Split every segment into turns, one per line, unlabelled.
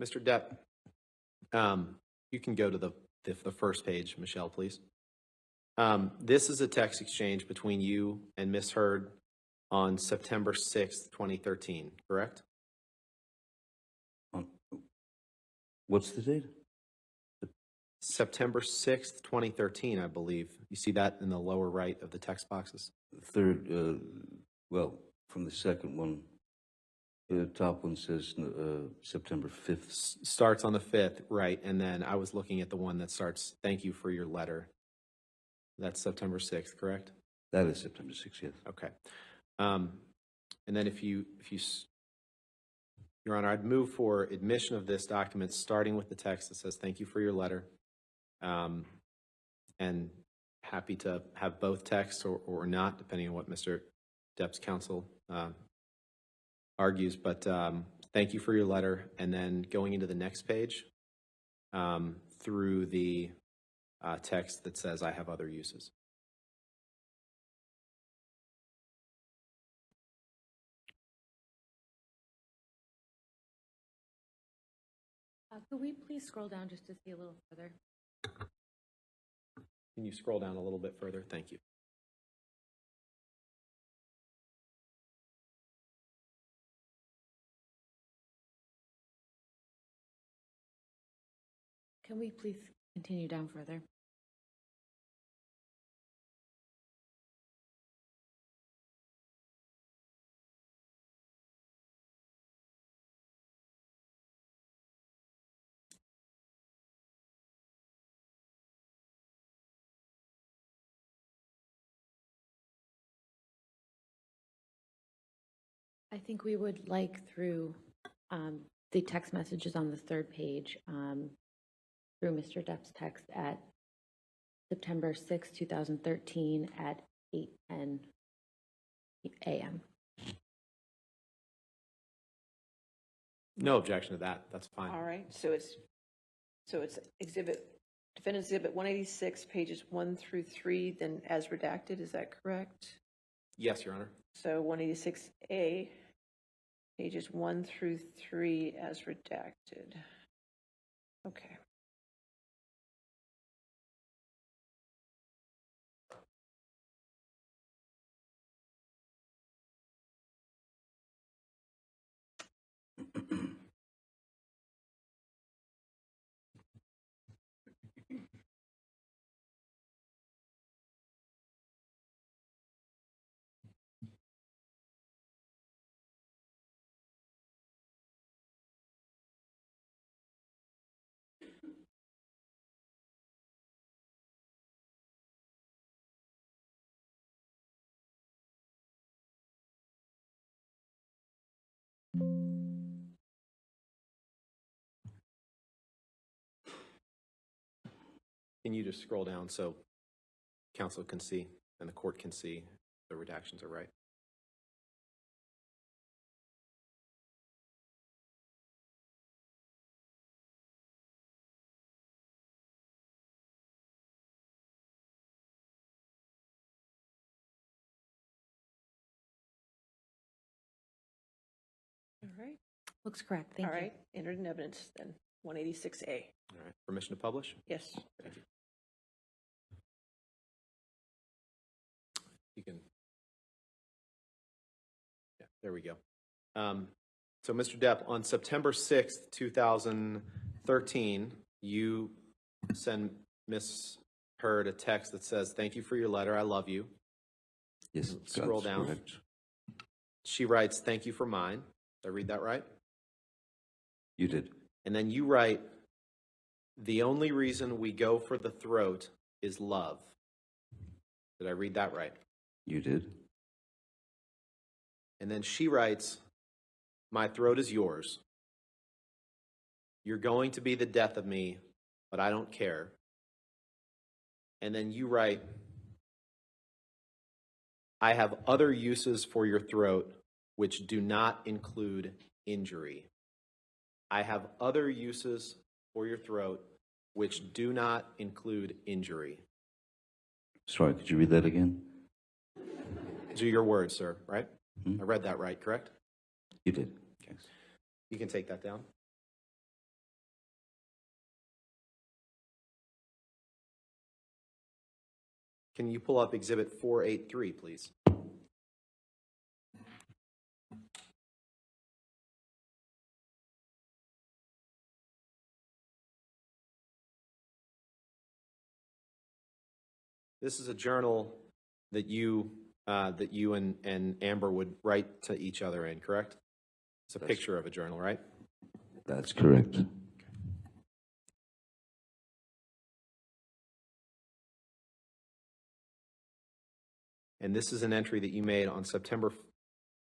Mr. Depp, you can go to the first page, Michelle, please. This is a text exchange between you and Ms. Heard on September 6th, 2013, correct?
What's the date?
September 6th, 2013, I believe. You see that in the lower right of the text boxes?
Third, well, from the second one, the top one says September 5th.
Starts on the 5th, right, and then I was looking at the one that starts, thank you for your letter. That's September 6th, correct?
That is September 6th, yes.
Okay. And then Your Honor, I'd move for admission of this document, starting with the text that says, thank you for your letter. And happy to have both texts or not, depending on what Mr. Depp's counsel argues. But thank you for your letter. And then going into the next page through the text that says, I have other uses.
Could we please scroll down just to see a little further?
Can you scroll down a little bit further? Thank you.
Can we please continue down further? I think we would like through the text messages on the third page through Mr. Depp's text at September 6, 2013 at 8:10 a.m.
No objection to that. That's fine.
All right, so it's Defendant's Exhibit 186, pages 1 through 3, then as redacted, is that correct?
Yes, Your Honor.
So 186A, pages 1 through 3 as redacted. Okay.
Can you just scroll down so counsel can see and the court can see the redactions are right?
All right.
Looks correct. Thank
All
you.
right, entered in evidence then, 186A.
All right. Permission to publish?
Yes.
Thank you. You can. Yeah, there we go. So, Mr. Depp, on September 6th, 2013, you send Ms. Heard a text that says, thank you for your letter. I love you.
Yes,
Scroll
that's
down.
correct.
She writes, thank you for mine. Did I read that right?
You did.
And then you write, the only reason we go for the throat is love. Did I read that right?
You did.
And then she writes, my throat is yours. You're going to be the death of me, but I don't care. And then you write, I have other uses for your throat which do not include injury. I have other uses for your throat which do not include injury.
Sorry, could you read that again?
These are your words, sir, right?
Hmm?
I read that right, correct?
You did.
Okay. You can take that down. Can you pull up Exhibit 483, please? This is a journal that you and Amber would write to each other in, correct? It's a picture of a journal, right?
That's correct.
And this is an entry that you made on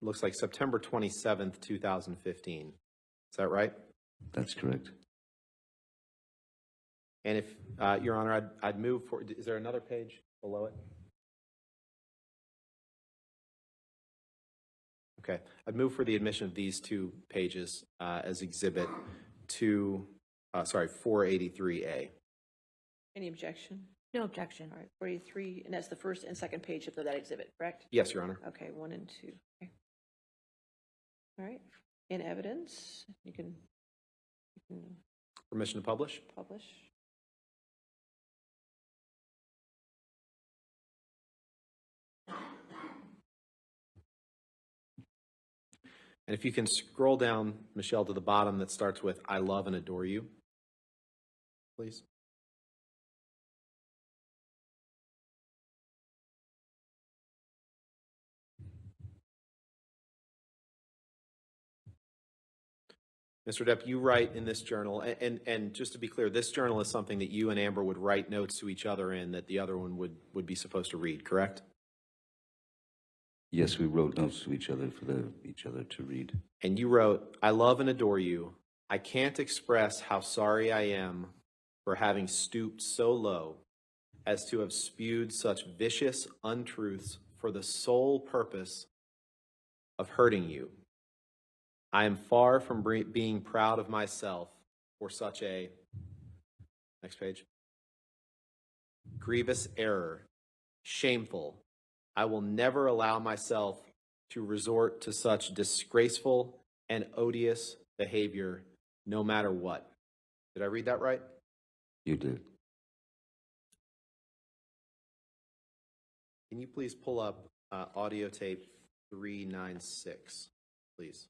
looks like September 27th, 2015. Is that right?
That's correct.
And if, Your Honor, I'd move for, is there another page below it? Okay, I'd move for the admission of these two pages as Exhibit 483A.
Any objection?
No objection.
All right, 483, and that's the first and second page of that exhibit, correct?
Yes, Your Honor.
Okay, 1 and 2. Okay. All right, in evidence, you can
Permission to publish?
publish.
And if you can scroll down, Michelle, to the bottom that starts with, I love and adore you, please. Mr. Depp, you write in this journal, and just to be clear, this journal is something that you and Amber would write notes to each other in that the other one would be supposed to read, correct?
Yes, we wrote notes to each other for each other to read.
And you wrote, I love and adore you. I can't express how sorry I am for having stooped so low as to have spewed such vicious untruths for the sole purpose of hurting you. I am far from being proud of myself for such a, next page, grievous error, shameful. I will never allow myself to resort to such disgraceful and odious behavior, no matter what. Did I read that right?
You did.
Can you please pull up audio tape 396, please?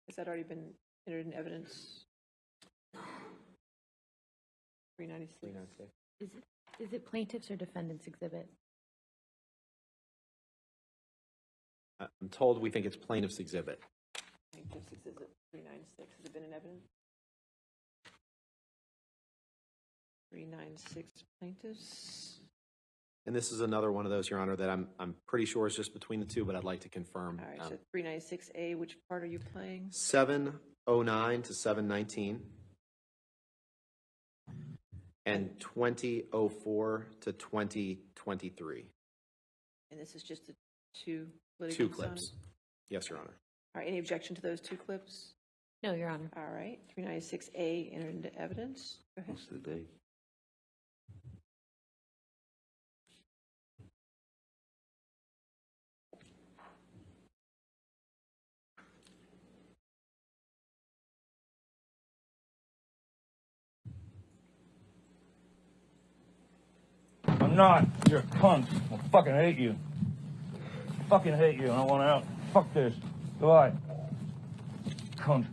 Has that already been entered in evidence? 396.
396.
Is it plaintiff's or defendant's exhibit?
I'm told we think it's plaintiff's exhibit.
Plaintiff's exhibit 396. Has it been in evidence? 396 plaintiffs.
And this is another one of those, Your Honor, that I'm pretty sure is just between the two, but I'd like to confirm.
All right, so 396A, which part are you playing?
709 to 719. And 2004 to 2023.
And this is just the two litigants?
Two
on
clips.
it?
Yes, Your Honor.
All right, any objection to those two clips?
No, Your Honor.
All right, 396A entered into evidence. Go ahead.
Most of the day.
I'm not. You're a cunt. I fucking hate you. Fucking hate you, and I want out. Fuck this. Goodbye. Cunt.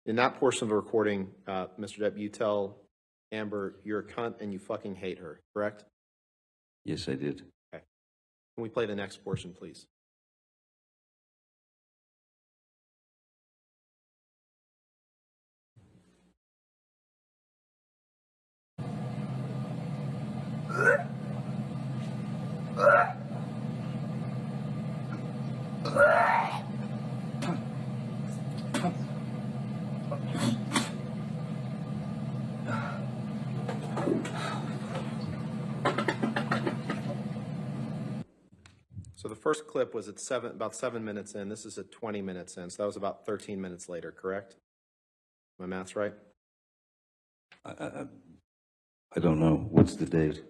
In that portion of the recording, Mr. Depp, you tell Amber you're a cunt and you fucking hate her, correct?
Yes, I did.
Okay. Can we play the next portion, please? So the first clip was at about 7 minutes in. This is at 20 minutes in. So that was about 13 minutes later, correct? My math's right?
I don't know. What's the date?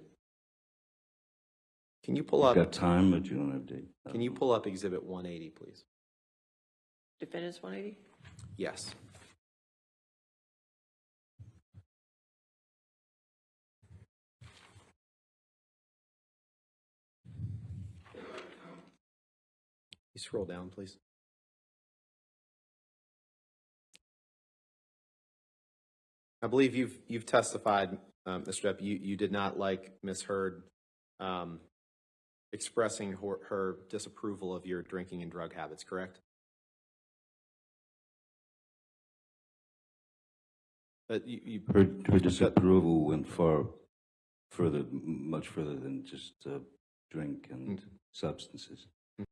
Can you pull
You've
up,
got time, but you don't have date.
can you pull up Exhibit 180, please?
Defendants 180?
Yes. You scroll down, please. I believe you've testified, Mr. Depp, you did not like Ms. Hurd expressing her disapproval of your drinking and drug habits, correct? But
Her disapproval went much further than just drink and substances.